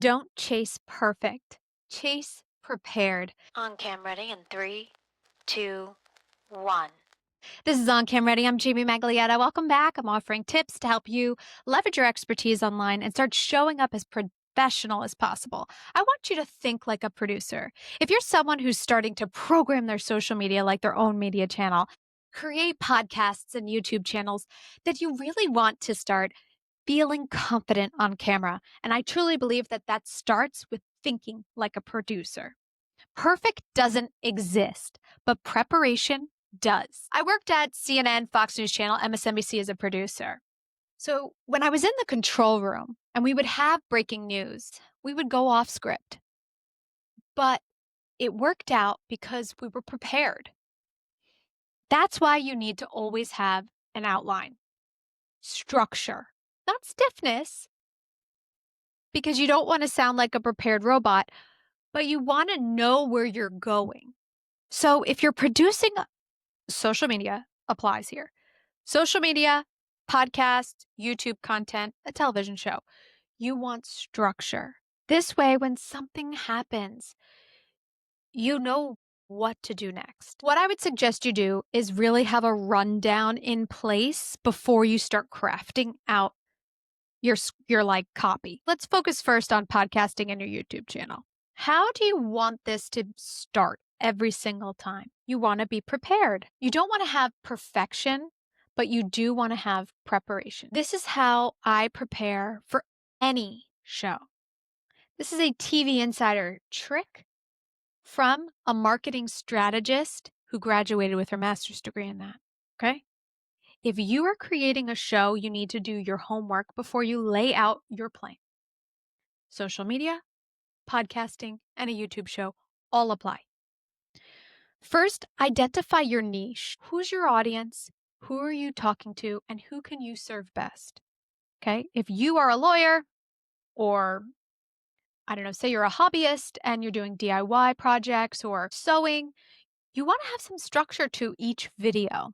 Don't chase perfect. Chase prepared. On cam ready in three, two, one. This is On Cam Ready. I'm Jamie Maglietta. Welcome back. I'm offering tips to help you leverage your expertise online and start showing up as professional as possible. I want you to think like a producer. If you're someone who's starting to program their social media like their own media channel, create podcasts and YouTube channels that you really want to start feeling confident on camera. And I truly believe that that starts with thinking like a producer. Perfect doesn't exist, but preparation does. I worked at CNN, Fox News Channel, MSNBC as a producer. So when I was in the control room and we would have breaking news, we would go off script. But it worked out because we were prepared. That's why you need to always have an outline, structure, not stiffness, because you don't want to sound like a prepared robot, but you want to know where you're going. So if you're producing social media, applies here. Social media, podcast, YouTube content, a television show. You want structure. This way, when something happens, you know what to do next. What I would suggest you do is really have a rundown in place before you start crafting out your like copy. Let's focus first on podcasting and your YouTube channel. How do you want this to start every single time? You want to be prepared. You don't want to have perfection, but you do want to have preparation. This is how I prepare for any show. This is a TV insider trick from a marketing strategist who graduated with her master's degree in that. Okay. If you are creating a show, you need to do your homework before you lay out your plan. Social media, podcasting, and a YouTube show all apply. First, identify your niche. Who's your audience? Who are you talking to? And who can you serve best? Okay. If you are a lawyer or I don't know, say you're a hobbyist and you're doing DIY projects or sewing, you want to have some structure to each video.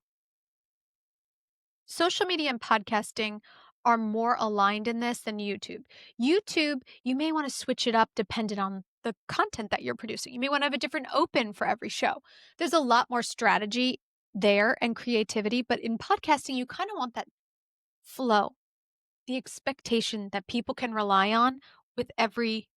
Social media and podcasting are more aligned in this than YouTube. YouTube, you may want to switch it up depending on the content that you're producing. You may want to have a different open for every show. There's a lot more strategy there and creativity, but in podcasting, you kind of want that flow, the expectation that people can rely on with every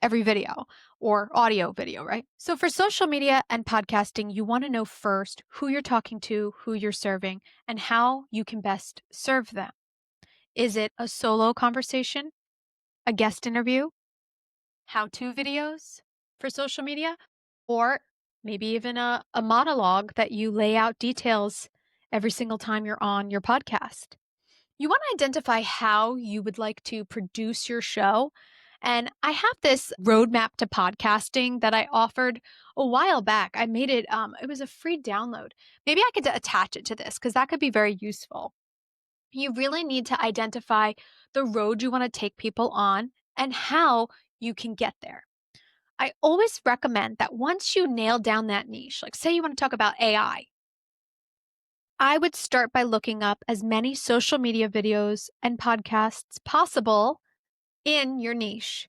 video or audio video, right? So for social media and podcasting, you want to know first who you're talking to, who you're serving, and how you can best serve them. Is it a solo conversation, a guest interview, how-to videos for social media, or maybe even a monologue that you lay out details every single time you're on your podcast? You want to identify how you would like to produce your show. And I have this roadmap to podcasting that I offered a while back. I made it, it was a free download. Maybe I could attach it to this because that could be very useful. You really need to identify the road you want to take people on and how you can get there. I always recommend that once you nail down that niche, like say you want to talk about AI, I would start by looking up as many social media videos and podcasts possible in your niche.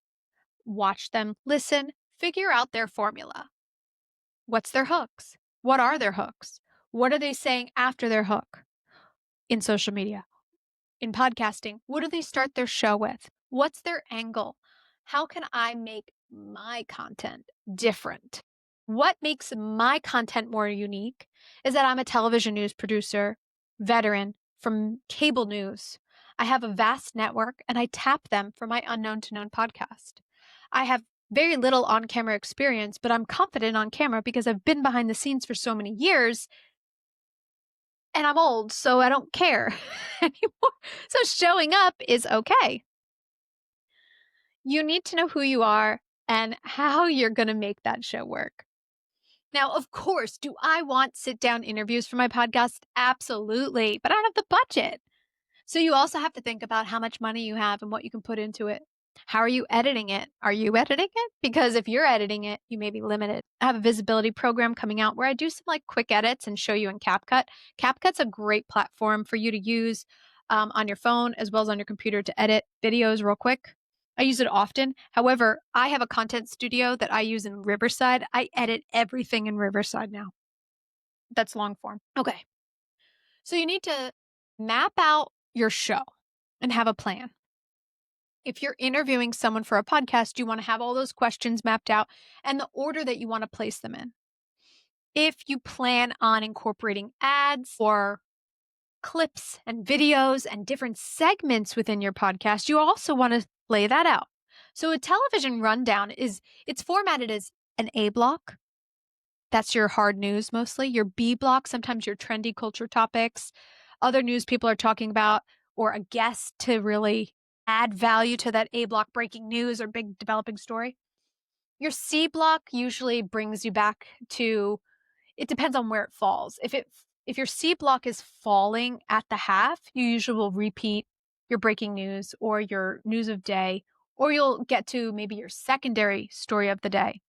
Watch them, listen, figure out their formula. What's their hooks? What are their hooks? What are they saying after their hook in social media? In podcasting, what do they start their show with? What's their angle? How can I make my content different? What makes my content more unique is that I'm a television news producer, veteran from cable news. I have a vast network and I tap them for my Unknown to Known podcast. I have very little on camera experience, but I'm confident on camera because I've been behind the scenes for so many years and I'm old, so I don't care anymore. So showing up is okay. You need to know who you are and how you're going to make that show work. Now, of course, do I want sit down interviews for my podcast? Absolutely, but I don't have the budget. So you also have to think about how much money you have and what you can put into it. How are you editing it? Are you editing it? Because if you're editing it, you may be limited. I have a visibility program coming out where I do some like quick edits and show you in CapCut. CapCut's a great platform for you to use on your phone as well as on your computer to edit videos real quick. I use it often. However, I have a content studio that I use in Riverside. I edit everything in Riverside now. That's long form. Okay. So you need to map out your show and have a plan. If you're interviewing someone for a podcast, you want to have all those questions mapped out and the order that you want to place them in. If you plan on incorporating ads or clips and videos and different segments within your podcast, you also want to lay that out. So a television rundown it's formatted as an A block. That's your hard news mostly. Your B block, sometimes your trendy culture topics, other news people are talking about, or a guest to really add value to that A block breaking news or big developing story. Your C block usually brings you back to it depends on where it falls. If your C block is falling at the half, you usually will repeat your breaking news or your news of day, or you'll get to maybe your secondary story of the day.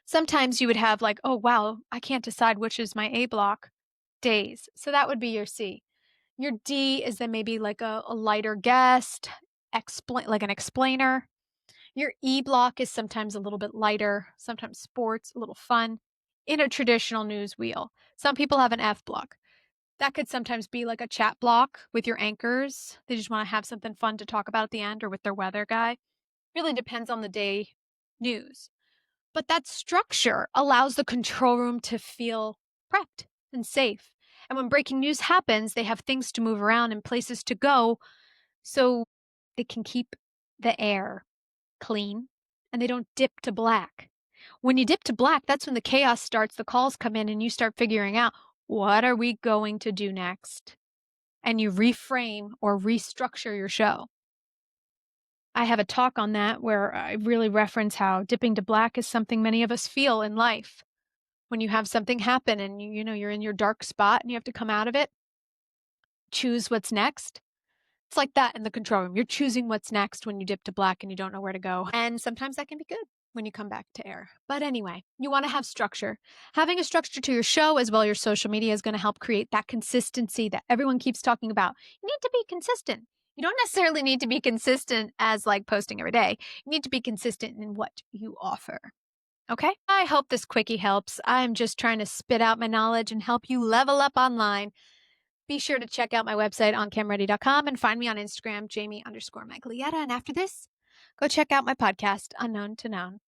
Sometimes you would have like, oh wow, I can't decide which is my A block days. So that would be your C. Your D is then maybe like a lighter guest, explain like an explainer. Your E block is sometimes a little bit lighter, sometimes sports, a little fun in a traditional news wheel. Some people have an F block. That could sometimes be like a chat block with your anchors. They just want to have something fun to talk about at the end or with their weather guy. Really depends on the day news. But that structure allows the control room to feel prepped and safe. And when breaking news happens, they have things to move around and places to go so they can keep the air clean and they don't dip to black. When you dip to black, that's when the chaos starts, the calls come in, and you start figuring out what are we going to do next? And you reframe or restructure your show. I have a talk on that where I really reference how dipping to black is something many of us feel in life. When you have something happen and you're in your dark spot and you have to come out of it, choose what's next. It's like that in the control room. You're choosing what's next when you dip to black and you don't know where to go. And sometimes that can be good when you come back to air. But anyway, you want to have structure. Having a structure to your show as well as your social media is going to help create that consistency that everyone keeps talking about. You need to be consistent. You don't necessarily need to be consistent as like posting every day. You need to be consistent in what you offer. Okay? I hope this quickie helps. I'm just trying to spit out my knowledge and help you level up online. Be sure to check out my website oncamready.com and find me on Instagram, Jamie_Maglietta. And after this, go check out my podcast, Unknown to Known.